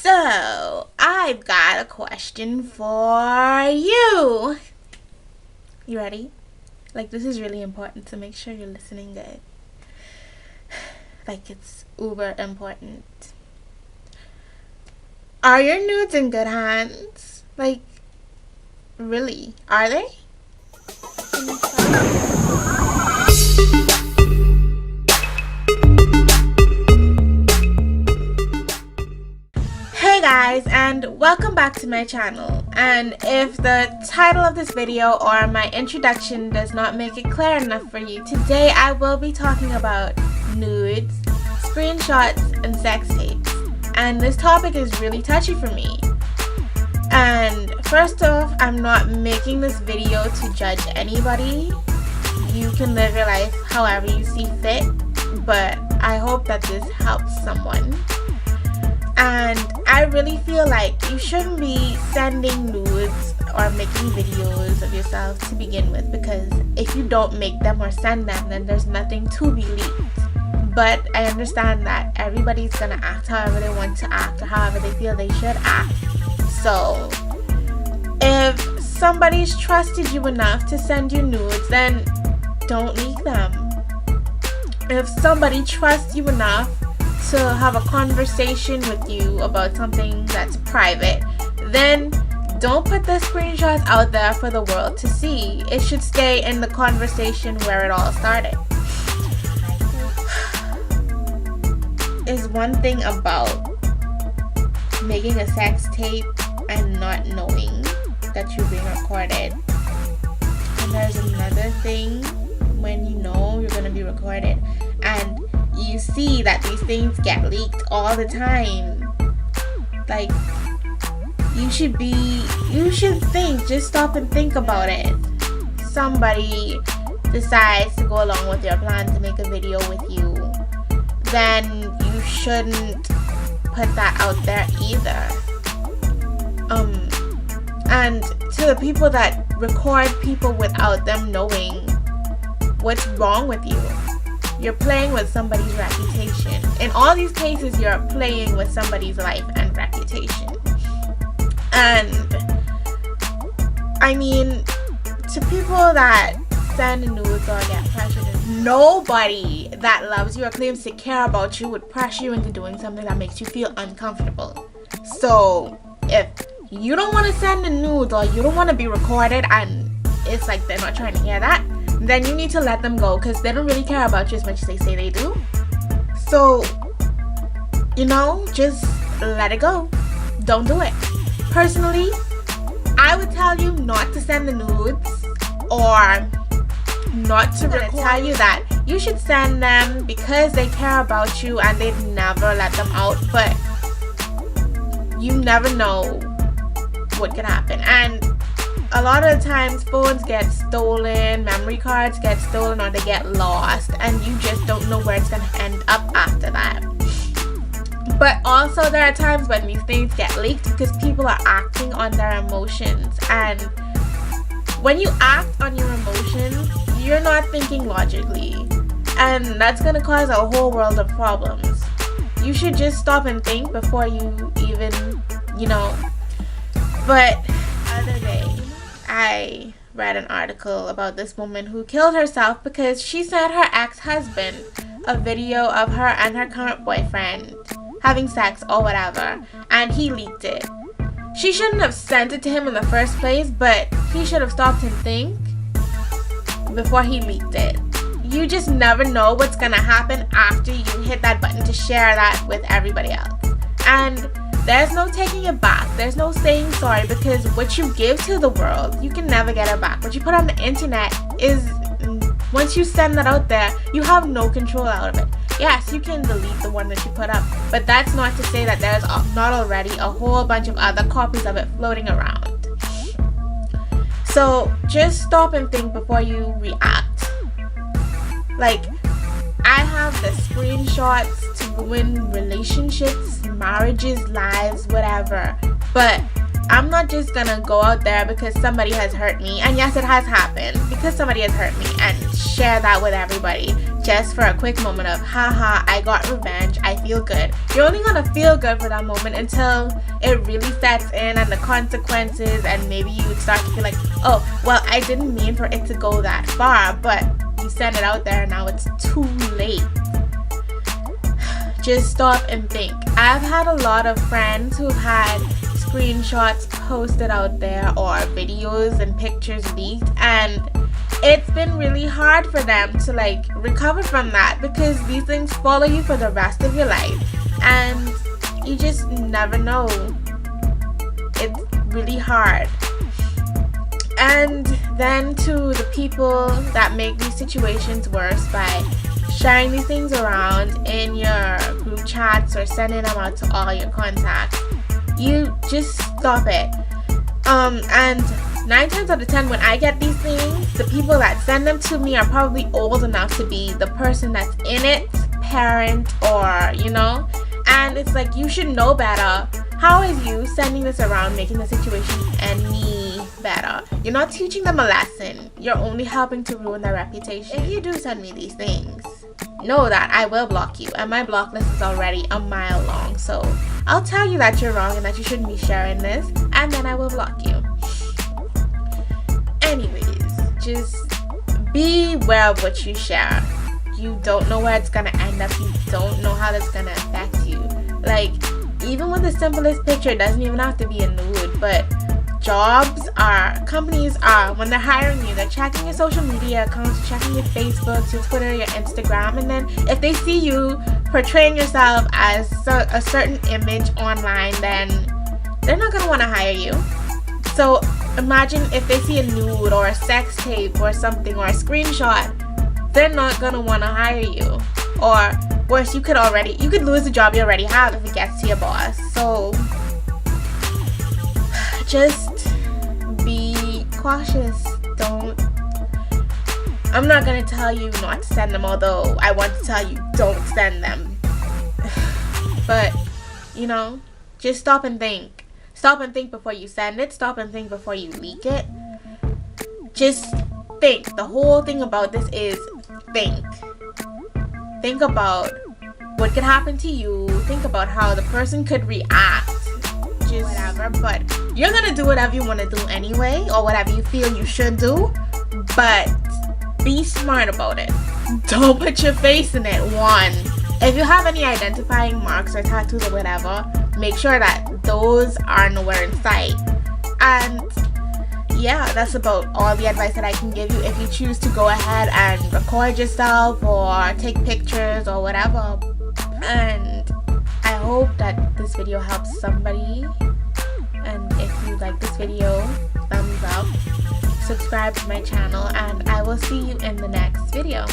So, I've got a question for you. You ready? Like, this is really important, so make sure you're listening good. Like, it's uber important. Are your nudes in good hands? Like, really? Are they? Hey guys, and welcome back to my channel. And if the title of this video or my introduction does not make it clear enough for you, today I will be talking about nudes, screenshots, and sex tapes. And this topic is really touchy for me. And first off, I'm not making this video to judge anybody. You can live your life however you see fit, but I hope that this helps someone. And I really feel like you shouldn't be sending nudes or making videos of yourself to begin with, because if you don't make them or send them, then there's nothing to be leaked. But I understand that everybody's gonna act however they want to act or however they feel they should act. So if somebody's trusted you enough to send you nudes, then don't leak them. If somebody trusts you enough to have a conversation with you about something that's private, then don't put the screenshots out there for the world to see. It should stay in the conversation where it all started. Is one thing about making a sex tape and not knowing that you're being recorded, and there's another thing when you know you're gonna be recorded and you see that these things get leaked all the time. Like, you should think, just stop and think about it. Somebody decides to go along with your plan to make a video with you, then you shouldn't put that out there either. And to the people that record people without them knowing, what's wrong with you? You're playing with somebody's reputation. In all these cases, you're playing with somebody's life and reputation. And I mean, to people that send nudes or get pressured, nobody that loves you or claims to care about you would pressure you into doing something that makes you feel uncomfortable. So if you don't want to send a nude or you don't want to be recorded and it's like they're not trying to hear that, then you need to let them go, because they don't really care about you as much as they say they do. So, just let it go. Don't do it. Personally, I would tell you not to send the nudes or not to record. Tell you that you should send them because they care about you and they'd never let them out, but you never know what could happen. And a lot of the times phones get stolen, memory cards get stolen, or they get lost, and you just don't know where it's going to end up after that. But also there are times when these things get leaked because people are acting on their emotions, and when you act on your emotions, you're not thinking logically, and that's going to cause a whole world of problems. You should just stop and think before you even, But the other day, I read an article about this woman who killed herself because she sent her ex-husband a video of her and her current boyfriend having sex or whatever, and he leaked it. She shouldn't have sent it to him in the first place, but he should have stopped and think before he leaked it. You just never know what's gonna happen after you hit that button to share that with everybody else. And there's no taking it back. There's no saying sorry, because what you give to the world, you can never get it back. What you put on the internet is, once you send that out there, you have no control out of it. Yes, you can delete the one that you put up, but that's not to say that there's not already a whole bunch of other copies of it floating around. So just stop and think before you react. Like, I have the screenshots to ruin relationships, marriages, lives, whatever. But I'm not just gonna go out there because somebody has hurt me, and yes, it has happened, because somebody has hurt me, and share that with everybody just for a quick moment of haha, I got revenge, I feel good. You're only gonna feel good for that moment until it really sets in and the consequences, and maybe you start to feel like, oh well, I didn't mean for it to go that far, but you send it out there and now it's too late. Just stop and think. I've had a lot of friends who've had screenshots posted out there or videos and pictures leaked, and it's been really hard for them to like recover from that, because these things follow you for the rest of your life and you just never know. It's really hard. And then to the people that make these situations worse by sharing these things around in your group chats or sending them out to all your contacts, you just stop it. And 9 times out of 10 when I get these things, the people that send them to me are probably old enough to be the person that's in it, parent, or you know, and it's like, you should know better. How is you sending this around making the situation any better? You're not teaching them a lesson, you're only helping to ruin their reputation. If you do send me these things, know that I will block you, and my block list is already a mile long, so I'll tell you that you're wrong and that you shouldn't be sharing this, and then I will block you. Anyways, just be aware of what you share. You don't know where it's gonna end up. You don't know how that's gonna affect you. Like, even with the simplest picture, it doesn't even have to be a nude, but companies are, when they're hiring you, they're checking your social media accounts, checking your Facebook, your Twitter, your Instagram, and then if they see you portraying yourself as a certain image online, then they're not going to want to hire you. So imagine if they see a nude or a sex tape or something, or a screenshot, they're not going to want to hire you. Or worse, you could lose the job you already have if it gets to your boss. So just be cautious. I'm not going to tell you not to send them, although I want to tell you don't send them. But, you know, just stop and think. Stop and think before you send it. Stop and think before you leak it. Just think. The whole thing about this is think. Think about what could happen to you. Think about how the person could react. Just whatever. But you're going to do whatever you want to do anyway, or whatever you feel you should do. But be smart about it. Don't put your face in it. One, if you have any identifying marks or tattoos or whatever, make sure that those are nowhere in sight. And yeah, that's about all the advice that I can give you. If you choose to go ahead and record yourself or take pictures or whatever. And I hope that this video helps somebody. And if you like this video, thumbs up, subscribe to my channel, and I will see you in the next video.